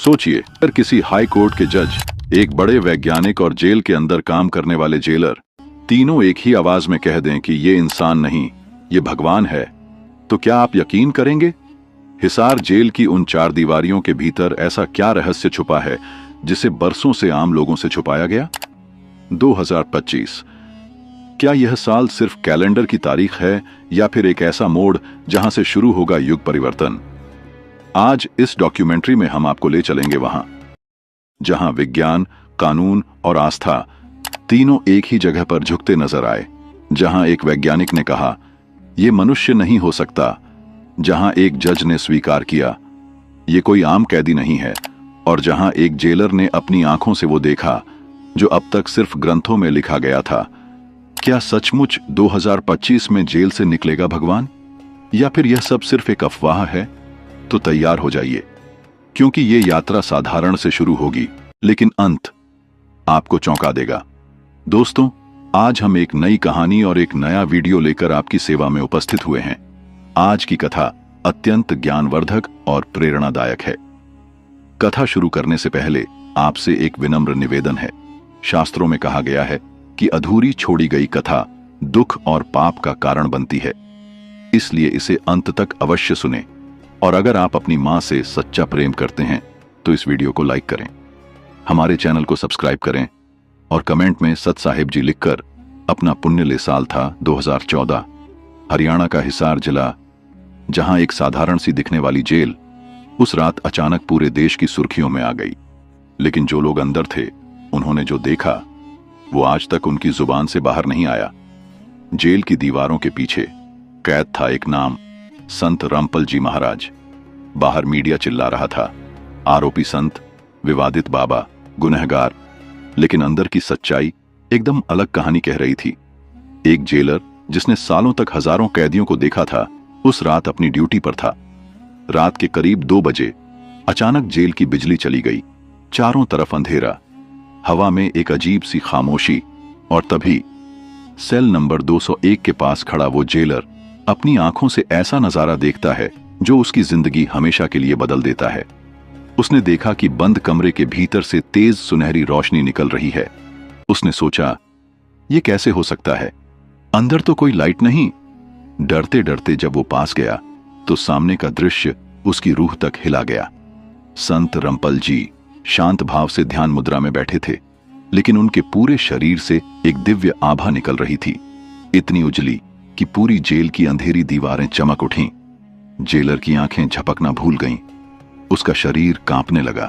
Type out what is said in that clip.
सोचिए, अगर किसी हाई कोर्ट के जज, एक बड़े वैज्ञानिक और जेल के अंदर काम करने वाले जेलर तीनों एक ही आवाज में कह दें कि ये इंसान नहीं, ये भगवान है, तो क्या आप यकीन करेंगे? हिसार जेल की उन चार दीवारियों के भीतर ऐसा क्या रहस्य छुपा है जिसे बरसों से आम लोगों से छुपाया गया? 2025, क्या यह साल सिर्फ कैलेंडर की तारीख है या फिर एक ऐसा मोड़ जहां से शुरू होगा युग परिवर्तन? आज इस डॉक्यूमेंट्री में हम आपको ले चलेंगे वहां जहां विज्ञान, कानून और आस्था तीनों एक ही जगह पर झुकते नजर आए। जहां एक वैज्ञानिक ने कहा यह मनुष्य नहीं हो सकता, जहां एक जज ने स्वीकार किया यह कोई आम कैदी नहीं है, और जहां एक जेलर ने अपनी आंखों से वो देखा जो अब तक सिर्फ ग्रंथों में लिखा गया था। क्या सचमुच 2025 में जेल से निकलेगा भगवान, या फिर यह सब सिर्फ एक अफवाह है? तो तैयार हो जाइए, क्योंकि ये यात्रा साधारण से शुरू होगी लेकिन अंत आपको चौंका देगा। दोस्तों, आज हम एक नई कहानी और एक नया वीडियो लेकर आपकी सेवा में उपस्थित हुए हैं। आज की कथा अत्यंत ज्ञानवर्धक और प्रेरणादायक है। कथा शुरू करने से पहले आपसे एक विनम्र निवेदन है। शास्त्रों में कहा गया है कि अधूरी छोड़ी गई कथा दुख और पाप का कारण बनती है, इसलिए इसे अंत तक अवश्य सुनें। और अगर आप अपनी मां से सच्चा प्रेम करते हैं तो इस वीडियो को लाइक करें, हमारे चैनल को सब्सक्राइब करें और कमेंट में सत साहिब जी लिखकर अपना पुण्य ले। साल था 2014, हरियाणा का हिसार जिला, जहां एक साधारण सी दिखने वाली जेल उस रात अचानक पूरे देश की सुर्खियों में आ गई। लेकिन जो लोग अंदर थे, उन्होंने जो देखा वो आज तक उनकी जुबान से बाहर नहीं आया। जेल की दीवारों के पीछे कैद था एक नाम, संत रामपल जी महाराज। बाहर मीडिया चिल्ला रहा था, आरोपी संत, विवादित बाबा, गुनहगार। लेकिन अंदर की सच्चाई एकदम अलग कहानी कह रही थी। एक जेलर जिसने सालों तक हजारों कैदियों को देखा था, उस रात अपनी ड्यूटी पर था। रात के करीब 2 बजे अचानक जेल की बिजली चली गई। चारों तरफ अंधेरा, हवा में एक अजीब सी खामोशी, और तभी सेल नंबर 201 के पास खड़ा वो जेलर अपनी आंखों से ऐसा नजारा देखता है जो उसकी जिंदगी हमेशा के लिए बदल देता है। उसने देखा कि बंद कमरे के भीतर से तेज सुनहरी रोशनी निकल रही है। उसने सोचा, यह कैसे हो सकता है? अंदर तो कोई लाइट नहीं। डरते डरते जब वो पास गया तो सामने का दृश्य उसकी रूह तक हिला गया। संत रामपल जी शांत भाव से ध्यान मुद्रा में बैठे थे, लेकिन उनके पूरे शरीर से एक दिव्य आभा निकल रही थी, इतनी उजली कि पूरी जेल की अंधेरी दीवारें चमक उठीं। जेलर की आंखें झपकना भूल गईं। उसका शरीर कांपने लगा।